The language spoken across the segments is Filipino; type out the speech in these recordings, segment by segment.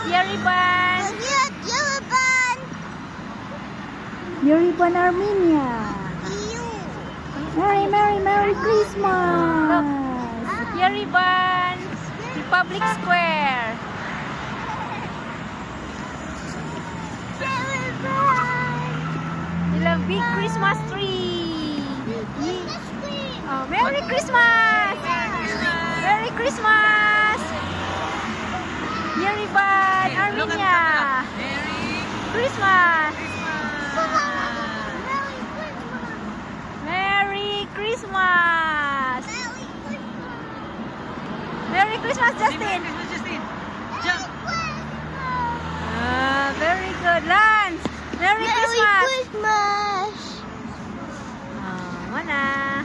Yerevan. Yerevan. Yerevan, Armenia. Merry Christmas. Yerevan, Republic Square. You love big Christmas tree. Oh, Merry Christmas. Merry Christmas. Yerevan, Armenia. Christmas. Merry Christmas. Merry Christmas, Justin. Very good. Lance. Merry Christmas. Mana?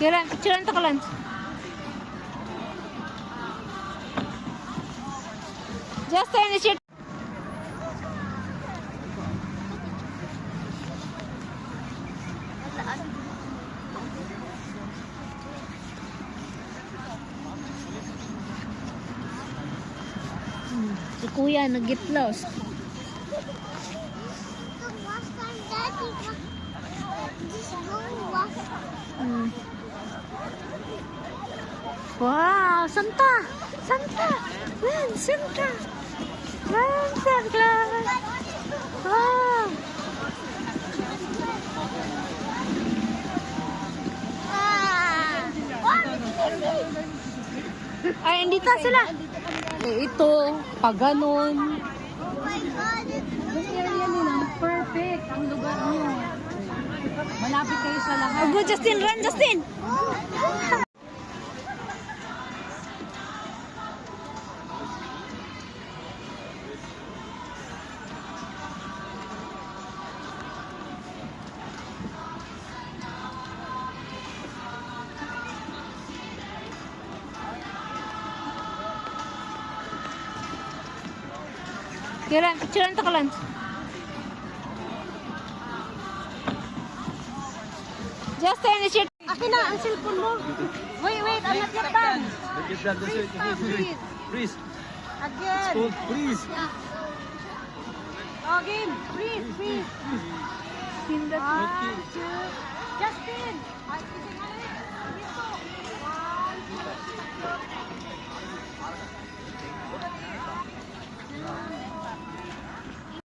Kira, picturean to ka lang. Just in the shit. Si Kuya nag-get lost. Wow, Santa! Santa! Man, Santa! Santa Claus! Wow! Ay, hindi ta sila. Eh, ito, pag ganon. Yung area nila, perfect ang lugar niyo. Malapit kayo sa lahat. Go, Justin! Run, Justin! Kira, picturean to ka lang. Just in the shit. Akin na, ang cellphone mo. Wait, I'm not yet done. Freeze. Again. Hold, freeze. Again. Freeze. In the One, two. Justin.